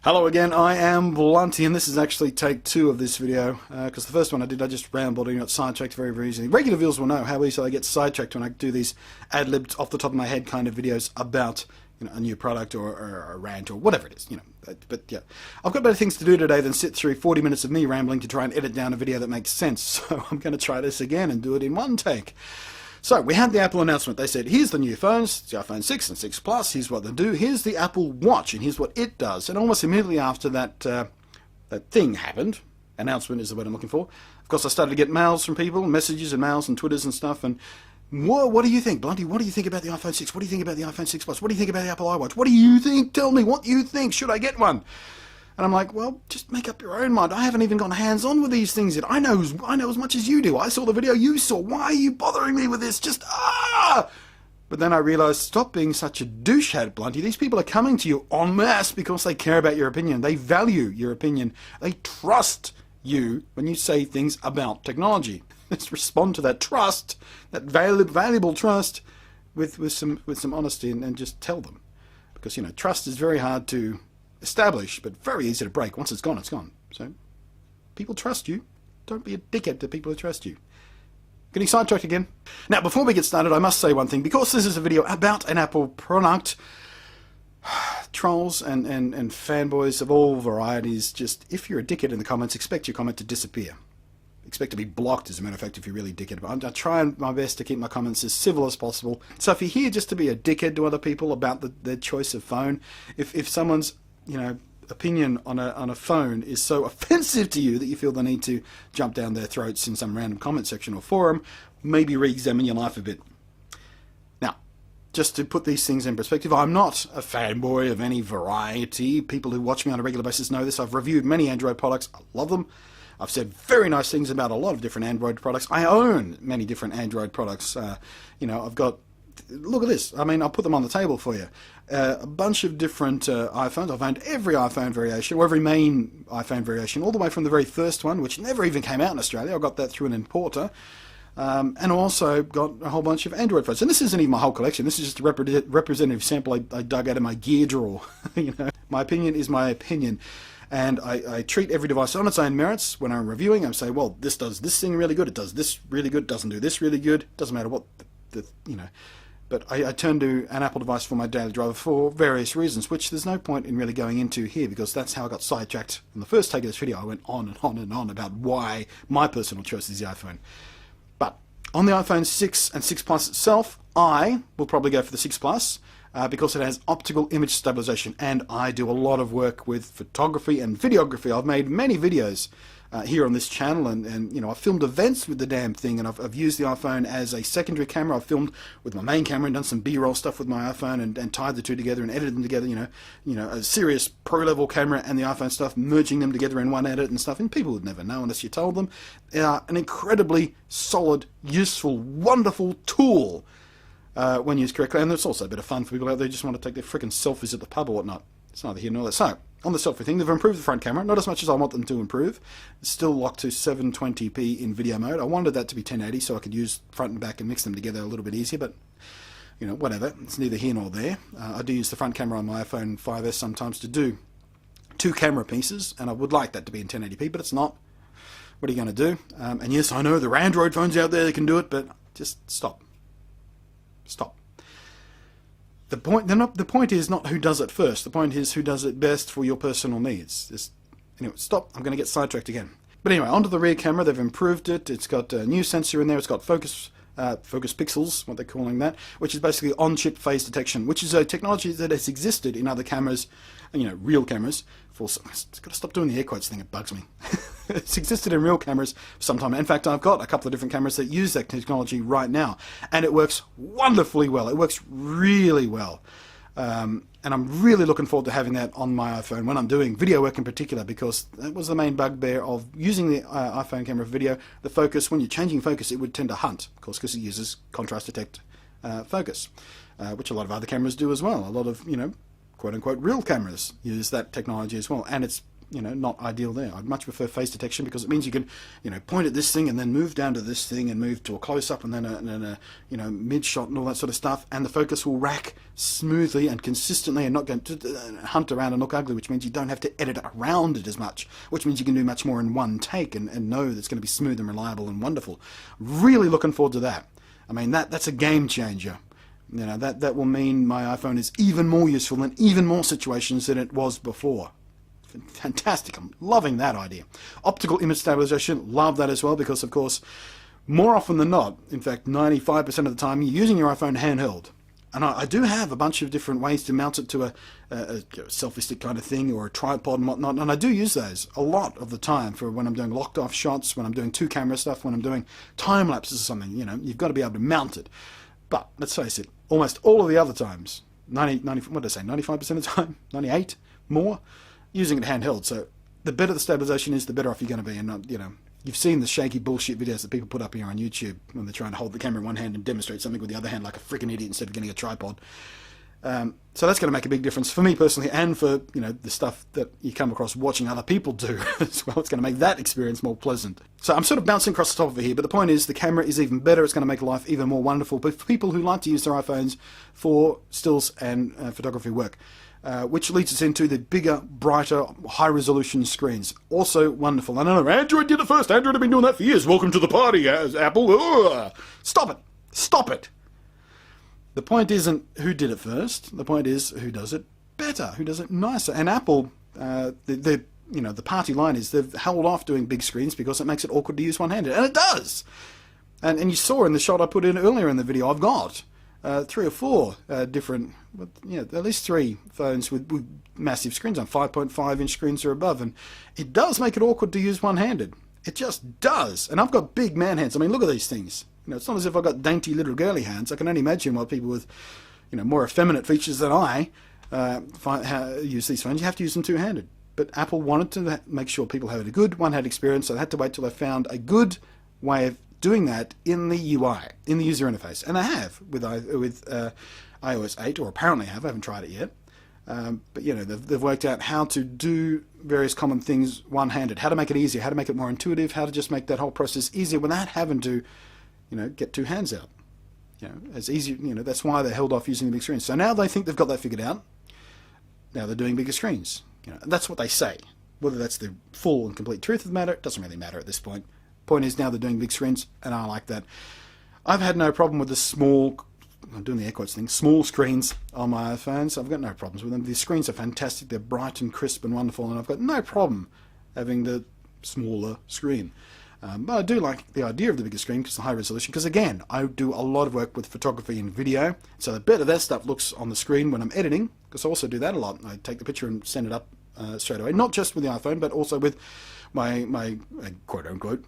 Hello again, I am Blunty, and this is actually take 2 of this video, because the first one I did, I just rambled and got sidetracked very, very easily. Regular viewers will know how easily I get sidetracked when I do these ad-libbed, off the top of my head kind of videos about, a new product or a rant or whatever it is, But yeah, I've got better things to do today than sit through 40 minutes of me rambling to try and edit down a video that makes sense, so I'm going to try this again and do it in one take. So, we had the Apple announcement. They said, here's the new phones, the iPhone 6 and 6 Plus, here's what they do, here's the Apple Watch, and here's what it does. And almost immediately after that thing happened, announcement is the word I'm looking for, of course I started to get mails from people, messages and mails and Twitters and stuff, and what do you think, Blunty? What do you think about the iPhone 6? What do you think about the iPhone 6 Plus? What do you think about the Apple iWatch? What do you think? Tell me, what do you think? Should I get one? And I'm like, well, just make up your own mind. I haven't even gone hands-on with these things yet. I know as much as you do. I saw the video you saw. Why are you bothering me with this? But then I realized, stop being such a douchehead, Blunty. These people are coming to you en masse because they care about your opinion. They value your opinion. They trust you when you say things about technology. Let's respond to that trust, that valuable trust, with some honesty and just tell them. Because, trust is very hard to establish, but very easy to break. Once it's gone, it's gone. So, people trust you. Don't be a dickhead to people who trust you. Getting sidetracked again. Now, before we get started, I must say one thing. Because this is a video about an Apple product, trolls and fanboys of all varieties, just, if you're a dickhead in the comments, expect your comment to disappear. Expect to be blocked, as a matter of fact, if you're really dickhead. But I'm trying my best to keep my comments as civil as possible. So if you're here just to be a dickhead to other people about their choice of phone, if someone's opinion on a phone is so offensive to you that you feel the need to jump down their throats in some random comment section or forum, maybe re-examine your life a bit. Now, just to put these things in perspective, I'm not a fanboy of any variety. People who watch me on a regular basis know this. I've reviewed many Android products. I love them. I've said very nice things about a lot of different Android products. I own many different Android products. I've got, look at this. I mean, I'll put them on the table for you. A bunch of different iPhones. I've owned every iPhone variation, or every main iPhone variation, all the way from the very first one, which never even came out in Australia. I got that through an importer. And also got a whole bunch of Android phones. And this isn't even my whole collection. This is just a representative sample I dug out of my gear drawer. My opinion is my opinion. And I treat every device on its own merits. When I'm reviewing, I say, well, this does this thing really good, it does this really good, it doesn't do this really good. Doesn't matter what, But I turn to an Apple device for my daily driver for various reasons, which there's no point in really going into here, because that's how I got sidetracked. In the first take of this video, I went on and on and on about why my personal choice is the iPhone. But on the iPhone 6 and 6 Plus itself, I will probably go for the 6 Plus, because it has optical image stabilization, and I do a lot of work with photography and videography. I've made many videos here on this channel, and I've filmed events with the damn thing, and I've used the iPhone as a secondary camera. I've filmed with my main camera and done some B-roll stuff with my iPhone and tied the two together and edited them together, a serious pro-level camera and the iPhone stuff, merging them together in one edit and stuff, and people would never know unless you told them. They are an incredibly solid, useful, wonderful tool when used correctly, and it's also a bit of fun for people out there who just want to take their frickin' selfies at the pub or whatnot. It's neither here nor there. So, on the selfie thing, they've improved the front camera, not as much as I want them to improve. It's still locked to 720p in video mode. I wanted that to be 1080 so I could use front and back and mix them together a little bit easier, but, whatever. It's neither here nor there. I do use the front camera on my iPhone 5S sometimes to do 2 camera pieces, and I would like that to be in 1080p, but it's not. What are you going to do? And yes, I know there are Android phones out there that can do it, but just stop. Stop. The point is not who does it first. The point is who does it best for your personal needs. Anyway, stop. I'm going to get sidetracked again. But anyway, onto the rear camera. They've improved it. It's got a new sensor in there. It's got focus pixels, what they're calling that, which is basically on-chip phase detection, which is a technology that has existed in other cameras, real cameras. I've got to stop doing the air quotes thing. It bugs me. It's existed in real cameras for some time. In fact, I've got a couple of different cameras that use that technology right now, and it works wonderfully well. It works really well. And I'm really looking forward to having that on my iPhone when I'm doing video work in particular, because that was the main bugbear of using the iPhone camera for video. The focus, when you're changing focus, it would tend to hunt, of course, because it uses contrast detect focus, which a lot of other cameras do as well. A lot of, quote-unquote real cameras use that technology as well, and it's not ideal there. I'd much prefer face detection because it means you can, point at this thing and then move down to this thing and move to a close-up and then a mid-shot and all that sort of stuff, and the focus will rack smoothly and consistently and not go to hunt around and look ugly, which means you don't have to edit around it as much, which means you can do much more in one take and know that it's going to be smooth and reliable and wonderful. Really looking forward to that. I mean, that's a game changer. That will mean my iPhone is even more useful in even more situations than it was before. Fantastic. I'm loving that idea. Optical image stabilization, love that as well, because of course, more often than not, in fact 95% of the time, you're using your iPhone handheld. And I do have a bunch of different ways to mount it to a selfie stick kind of thing or a tripod and whatnot, and I do use those a lot of the time for when I'm doing locked off shots, when I'm doing 2-camera stuff, when I'm doing time lapses or something. You've got to be able to mount it. But let's face it, almost all of the other times, 95% of the time, 98 more, using it handheld. So the better the stabilization is, the better off you're going to be. And you've seen the shaky bullshit videos that people put up here on YouTube when they're trying to hold the camera in one hand and demonstrate something with the other hand like a freaking idiot instead of getting a tripod. So that's going to make a big difference for me personally, and for the stuff that you come across watching other people do as well. It's going to make that experience more pleasant. So I'm sort of bouncing across the top of it here, but the point is the camera is even better. It's going to make life even more wonderful. But for people who like to use their iPhones for stills and photography work, which leads us into the bigger, brighter, high-resolution screens. Also wonderful. I know Android did it first. Android have been doing that for years. Welcome to the party, Apple. Ugh. Stop it. Stop it. The point isn't who did it first. The point is who does it better, who does it nicer. And Apple, the party line is they've held off doing big screens because it makes it awkward to use one-handed. And it does. And you saw in the shot I put in earlier in the video, I've got 3 or 4 different, at least 3 phones with massive screens on 5.5-inch screens or above, and it does make it awkward to use one-handed. It just does. And I've got big man hands. I mean, look at these things. It's not as if I've got dainty little girly hands. I can only imagine what people with, more effeminate features than I use these phones. You have to use them two-handed. But Apple wanted to make sure people had a good one-handed experience, so they had to wait till they found a good way of doing that in the UI, in the user interface. And they have with iOS 8, or apparently have. I haven't tried it yet. But they've worked out how to do various common things one-handed, how to make it easier, how to make it more intuitive, how to just make that whole process easier without having to, get 2 hands out. It's easy. That's why they held off using the big screens. So now they think they've got that figured out. Now they're doing bigger screens. That's what they say. Whether that's the full and complete truth of the matter, it doesn't really matter at this point. Point is now they're doing big screens, and I like that. I've had no problem with the small, I'm doing the air quotes thing, small screens on my iPhones. I've got no problems with them. The screens are fantastic. They're bright and crisp and wonderful, and I've got no problem having the smaller screen. But I do like the idea of the bigger screen because the high resolution. Because again, I do a lot of work with photography and video, so the better that stuff looks on the screen when I'm editing, because I also do that a lot. I take the picture and send it up straight away, not just with the iPhone, but also with my quote unquote.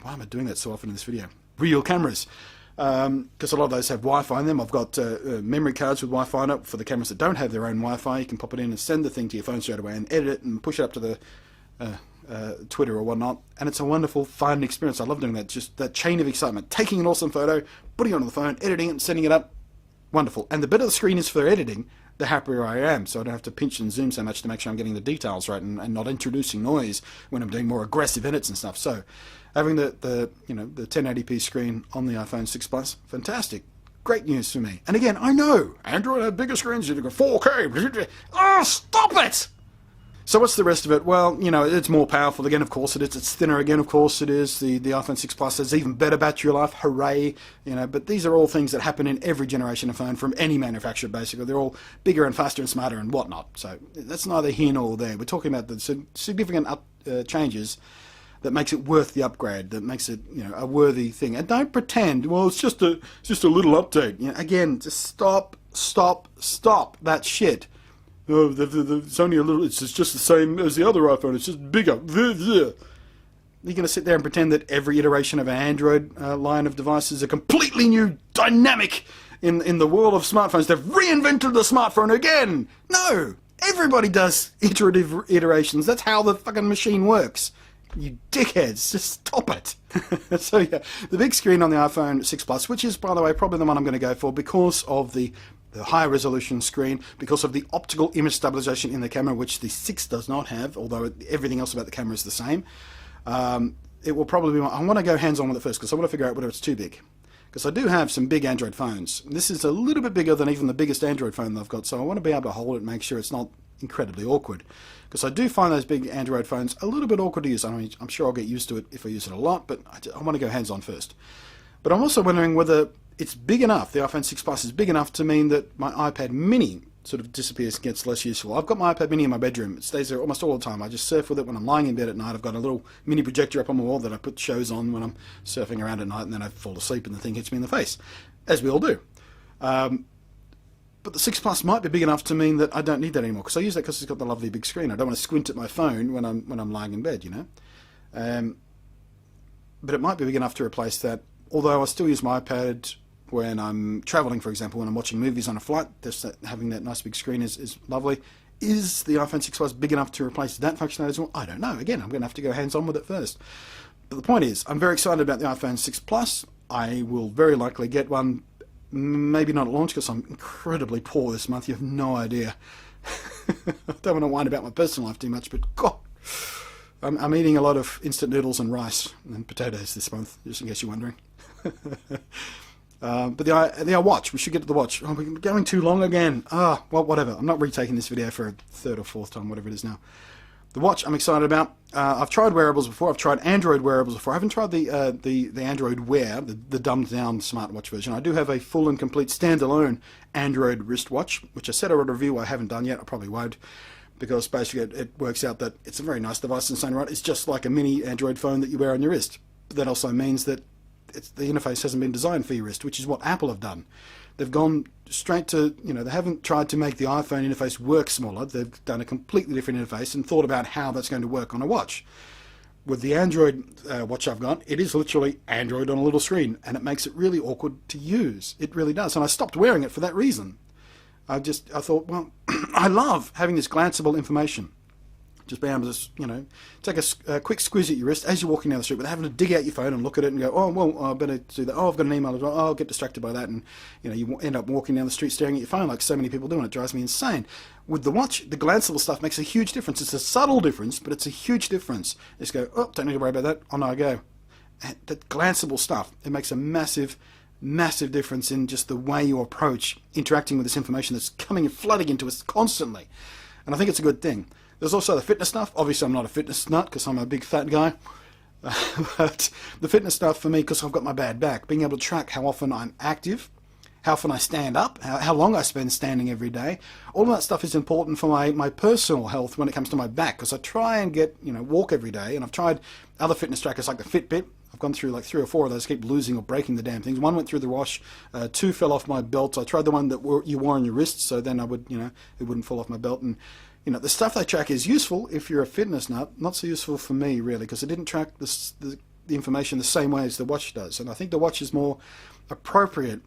Why am I doing that so often in this video? Real cameras. Because a lot of those have Wi-Fi in them. I've got memory cards with Wi-Fi on it. For the cameras that don't have their own Wi-Fi, you can pop it in and send the thing to your phone straight away and edit it and push it up to the Twitter or whatnot, and it's a wonderful, fun experience. I love doing that, just that chain of excitement. Taking an awesome photo, putting it on the phone, editing it and sending it up. Wonderful. And the better the screen is for editing, the happier I am, so I don't have to pinch and zoom so much to make sure I'm getting the details right and not introducing noise when I'm doing more aggressive edits and stuff. So having the 1080p screen on the iPhone 6 Plus, fantastic. Great news for me. And again, I know Android have bigger screens, you can 4K. Oh, stop it! So what's the rest of it? Well, it's more powerful again, of course it is. It's thinner again, of course it is. The iPhone 6 Plus has even better battery life, hooray. But these are all things that happen in every generation of phone from any manufacturer, basically. They're all bigger and faster and smarter and whatnot. So that's neither here nor there. We're talking about the significant changes that makes it worth the upgrade, that makes it a worthy thing. And don't pretend, well, it's just a little update. Again, just stop that shit. Oh, it's only a little. It's just the same as the other iPhone. It's just bigger. You're going to sit there and pretend that every iteration of an Android line of devices is a completely new dynamic in the world of smartphones. They've reinvented the smartphone again. No, everybody does iterative iterations. That's how the fucking machine works. You dickheads, just stop it. So yeah, the big screen on the iPhone 6 Plus, which is, by the way, probably the one I'm going to go for because of the the high resolution screen because of the optical image stabilization in the camera, which the 6 does not have, although everything else about the camera is the same. It will probably be I want to go hands-on with it first because I want to figure out whether it's too big. Because I do have some big Android phones. This is a little bit bigger than even the biggest Android phone that I've got, so I want to be able to hold it and make sure it's not incredibly awkward. Because I do find those big Android phones a little bit awkward to use. I mean, I'm sure I'll get used to it if I use it a lot, but I want to go hands-on first. But I'm also wondering whether it's big enough, the iPhone 6 Plus is big enough to mean that my iPad mini sort of disappears and gets less useful. I've got my iPad mini in my bedroom. It stays there almost all the time. I just surf with it when I'm lying in bed at night. I've got a little mini projector up on my wall that I put shows on when I'm surfing around at night, and then I fall asleep and the thing hits me in the face, as we all do. But the 6 Plus might be big enough to mean that I don't need that anymore, because I use that because it's got the lovely big screen. I don't want to squint at my phone when I'm lying in bed, you know. But it might be big enough to replace that, although I still use my iPad when I'm traveling, for example, when I'm watching movies on a flight. Having that nice big screen is lovely. Is the iPhone 6 Plus big enough to replace that functionality as well? I don't know. Again, I'm going to have to go hands-on with it first. But the point is, I'm very excited about the iPhone 6 Plus. I will very likely get one, maybe not at launch because I'm incredibly poor this month. You have no idea. I don't want to whine about my personal life too much, but God, I'm eating a lot of instant noodles and rice and potatoes this month, just in case you're wondering. But the watch, we should get to the watch. Oh, we're going too long again. Well, whatever. I'm not retaking this video for a third or fourth time, whatever it is now. The watch I'm excited about. I've tried wearables before. I've tried Android wearables before. I haven't tried the Android Wear, the dumbed down smartwatch version. I do have a full and complete standalone Android wristwatch, which I said I would review. I haven't done yet. I probably won't, because basically it works out that it's a very nice device in its own right. It's just like a mini Android phone that you wear on your wrist. But that also means that the interface hasn't been designed for your wrist, which is what Apple have done. They've gone straight to, they haven't tried to make the iPhone interface work smaller. They've done a completely different interface and thought about how that's going to work on a watch. With the Android watch I've got, it is literally Android on a little screen, and it makes it really awkward to use. It really does, and I stopped wearing it for that reason. I thought, well, I love having this glanceable information. Just being able to, take a quick squeeze at your wrist as you're walking down the street, without having to dig out your phone and look at it and go, oh, well, I better do that. Oh, I've got an email as well. Oh, I'll get distracted by that. And, you end up walking down the street staring at your phone like so many people do, and it drives me insane. With the watch, the glanceable stuff makes a huge difference. It's a subtle difference, but it's a huge difference. Just go, oh, don't need to worry about that. On I go. That glanceable stuff, it makes a massive difference in just the way you approach interacting with this information that's coming and flooding into us constantly. And I think it's a good thing. There's also the fitness stuff. Obviously, I'm not a fitness nut because I'm a big fat guy. But the fitness stuff for me, because I've got my bad back, being able to track how often I'm active, how often I stand up, how long I spend standing every day, all of that stuff is important for my personal health when it comes to my back, because I try and walk every day, and I've tried other fitness trackers like the Fitbit. I've gone through like 3 or 4 of those, keep losing or breaking the damn things. 1 went through the wash, 2 fell off my belt. I tried the one that you wore on your wrist, so then I would, it wouldn't fall off my belt. And the stuff they track is useful if you're a fitness nut, not so useful for me, really, because it didn't track the information the same way as the watch does. And I think the watch is more appropriate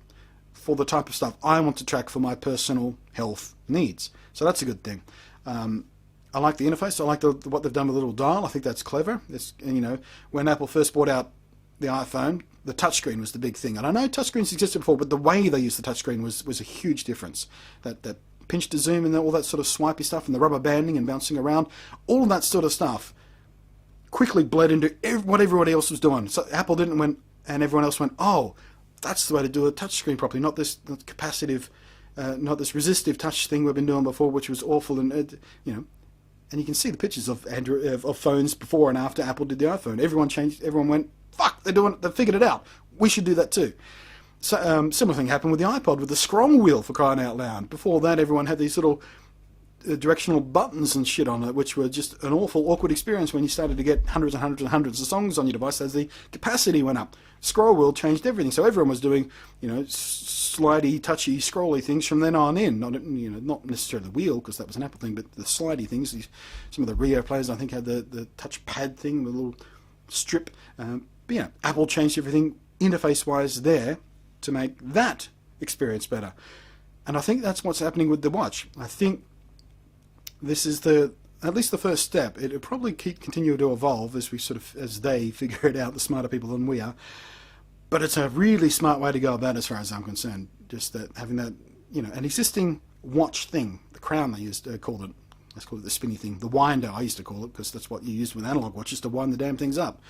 for the type of stuff I want to track for my personal health needs. So that's a good thing. I like the interface. I like what they've done with the little dial. I think that's clever. When Apple first brought out the iPhone, the touchscreen was the big thing. And I know touchscreens existed before, but the way they used the touchscreen was a huge difference. That pinch to zoom and all that sort of swipey stuff, and the rubber banding and bouncing around, all of that sort of stuff quickly bled into what everybody else was doing. So Apple and everyone else went, oh, that's the way to do a touchscreen properly, not this capacitive, not this resistive touch thing we've been doing before, which was awful. And and you can see the pictures of phones before and after Apple did the iPhone. Everyone went, fuck, they figured it out. We should do that too. So, similar thing happened with the iPod, with the scroll wheel, for crying out loud. Before that, everyone had these little directional buttons and shit on it, which were just an awful, awkward experience when you started to get hundreds and hundreds and hundreds of songs on your device as the capacity went up. Scroll wheel changed everything, so everyone was doing, slidey, touchy, scrolly things from then on in. Not necessarily the wheel, because that was an Apple thing, but the slidey things. Some of the Rio players, I think, had the touch pad thing, the little strip. But Apple changed everything interface-wise there to make that experience better. And I think that's what's happening with the watch. I think this is at least the first step. It'll probably continue to evolve as they figure it out, the smarter people than we are. But it's a really smart way to go about it as far as I'm concerned. Just that having that an existing watch thing, the crown they used, called it. Let's call it the spinny thing, the winder. I used to call it because that's what you used with analog watches to wind the damn things up.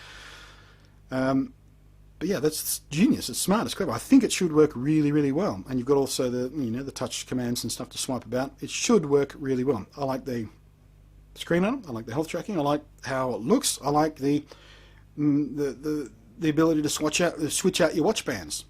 But yeah, that's genius. It's smart. It's clever. I think it should work really, really well. And you've got also the touch commands and stuff to swipe about. It should work really well. I like the screen on it. I like the health tracking. I like how it looks. I like the ability to switch out your watch bands.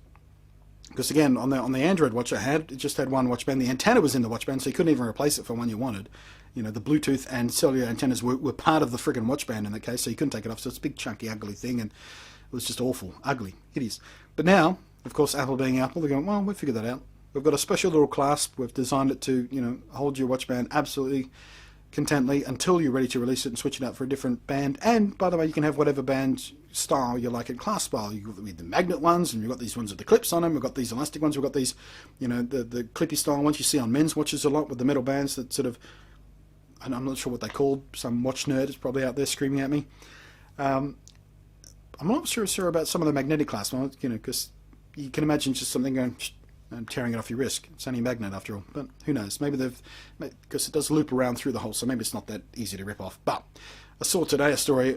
Because again, on the Android watch it just had one watch band. The antenna was in the watch band, so you couldn't even replace it for one you wanted. The Bluetooth and cellular antennas were part of the friggin' watch band in that case, so you couldn't take it off. So it's a big, chunky, ugly thing, and it was just awful, ugly, hideous. But now, of course, Apple being Apple, they're going, well, we've figured that out. We've got a special little clasp. We've designed it to, hold your watch band absolutely contently until you're ready to release it and switch it out for a different band. And by the way, you can have whatever band style you like in clasp style. You've got the magnet ones, and you've got these ones with the clips on them. We've got these elastic ones. We've got these, the clippy style ones you see on men's watches a lot with the metal bands that sort of, I'm not sure what they're called. Some watch nerd is probably out there screaming at me. I'm not sure about some of the magnetic clasp ones, because you can imagine just something going and tearing it off your wrist. It's only a magnet after all, but who knows? Maybe because it does loop around through the hole, so maybe it's not that easy to rip off. But I saw today a story,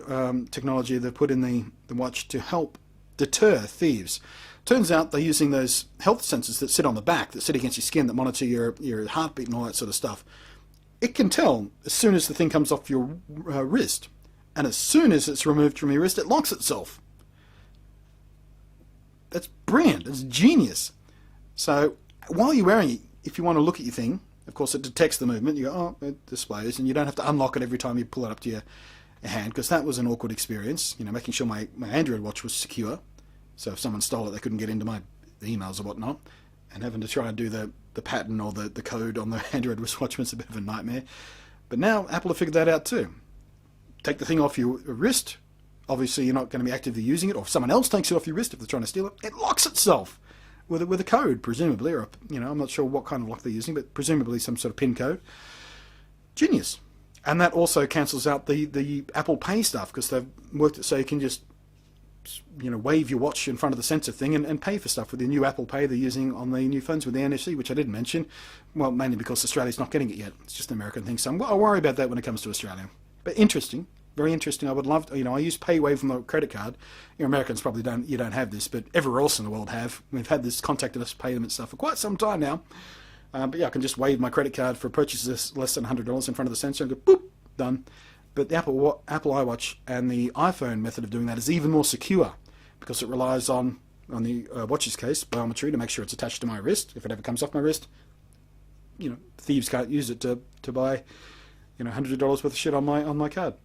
technology they've put in the watch to help deter thieves. Turns out they're using those health sensors that sit on the back, that sit against your skin, that monitor your heartbeat and all that sort of stuff. It can tell as soon as the thing comes off your wrist, and as soon as it's removed from your wrist, it locks itself. That's brilliant. It's genius. So while you're wearing it, if you want to look at your thing, of course it detects the movement. You go, oh, it displays, and you don't have to unlock it every time you pull it up to your hand, because that was an awkward experience. Making sure my Android watch was secure, so if someone stole it, they couldn't get into my emails or whatnot, and having to try and do the pattern or the code on the Android watch was a bit of a nightmare. But now Apple have figured that out too. Take the thing off your wrist. Obviously, you're not going to be actively using it, or if someone else takes it off your wrist if they're trying to steal it, it locks itself with a code, presumably, or I'm not sure what kind of lock they're using, but presumably some sort of PIN code. Genius. And that also cancels out the Apple Pay stuff, because they've worked it so you can just wave your watch in front of the sensor thing and pay for stuff with the new Apple Pay they're using on the new phones with the NFC, which I didn't mention. Well, mainly because Australia's not getting it yet. It's just an American thing, so I'll worry about that when it comes to Australia. But interesting. Very interesting. I would love to, I use PayWave from my credit card. Americans probably don't have this, but everywhere else in the world have. We've had this contactless payment stuff for quite some time now. But yeah, I can just wave my credit card for purchases less than $100 in front of the sensor and go, boop, done. But the Apple iWatch and the iPhone method of doing that is even more secure, because it relies on the watch's case, biometry, to make sure it's attached to my wrist. If it ever comes off my wrist, thieves can't use it to buy, $100 worth of shit on my card.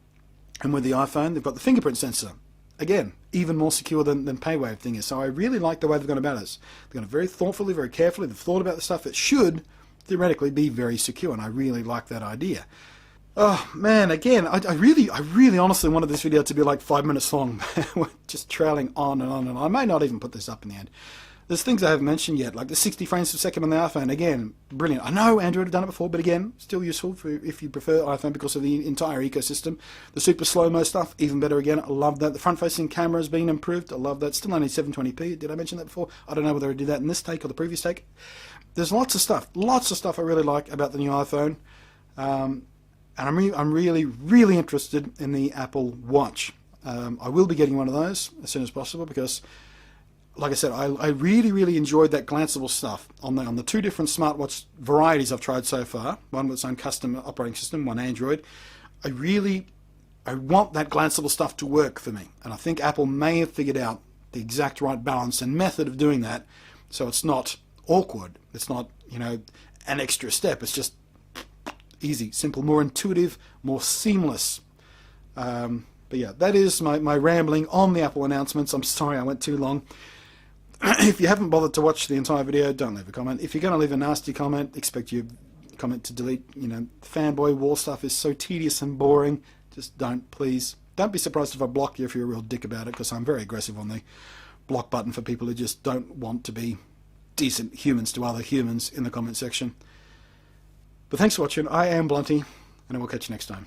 And with the iPhone, they've got the fingerprint sensor. Again, even more secure than PayWave thing is. So I really like the way they've gone about it. They've gone very thoughtfully, very carefully. They've thought about the stuff that should theoretically be very secure, and I really like that idea. Oh man, again, I really honestly wanted this video to be like 5 minutes long. We're just trailing on and on and on. I may not even put this up in the end. There's things I haven't mentioned yet, like the 60 frames per second on the iPhone. Again, brilliant. I know Android have done it before, but again, still useful if you prefer iPhone because of the entire ecosystem. The super slow-mo stuff, even better again. I love that. The front-facing camera has been improved. I love that. Still only 720p. Did I mention that before? I don't know whether I did that in this take or the previous take. There's lots of stuff I really like about the new iPhone. And I'm really interested in the Apple Watch. I will be getting one of those as soon as possible because, like I said, I really enjoyed that glanceable stuff on the two different smartwatch varieties I've tried so far. One with its own custom operating system, one Android. I want that glanceable stuff to work for me, and I think Apple may have figured out the exact right balance and method of doing that, so it's not awkward. It's not an extra step. It's just easy, simple, more intuitive, more seamless. But yeah, that is my rambling on the Apple announcements. I'm sorry I went too long. If you haven't bothered to watch the entire video, don't leave a comment. If you're going to leave a nasty comment, expect your comment to delete. Fanboy wall stuff is so tedious and boring. Just don't, please. Don't be surprised if I block you if you're a real dick about it, because I'm very aggressive on the block button for people who just don't want to be decent humans to other humans in the comment section. But thanks for watching. I am Blunty, and I will catch you next time.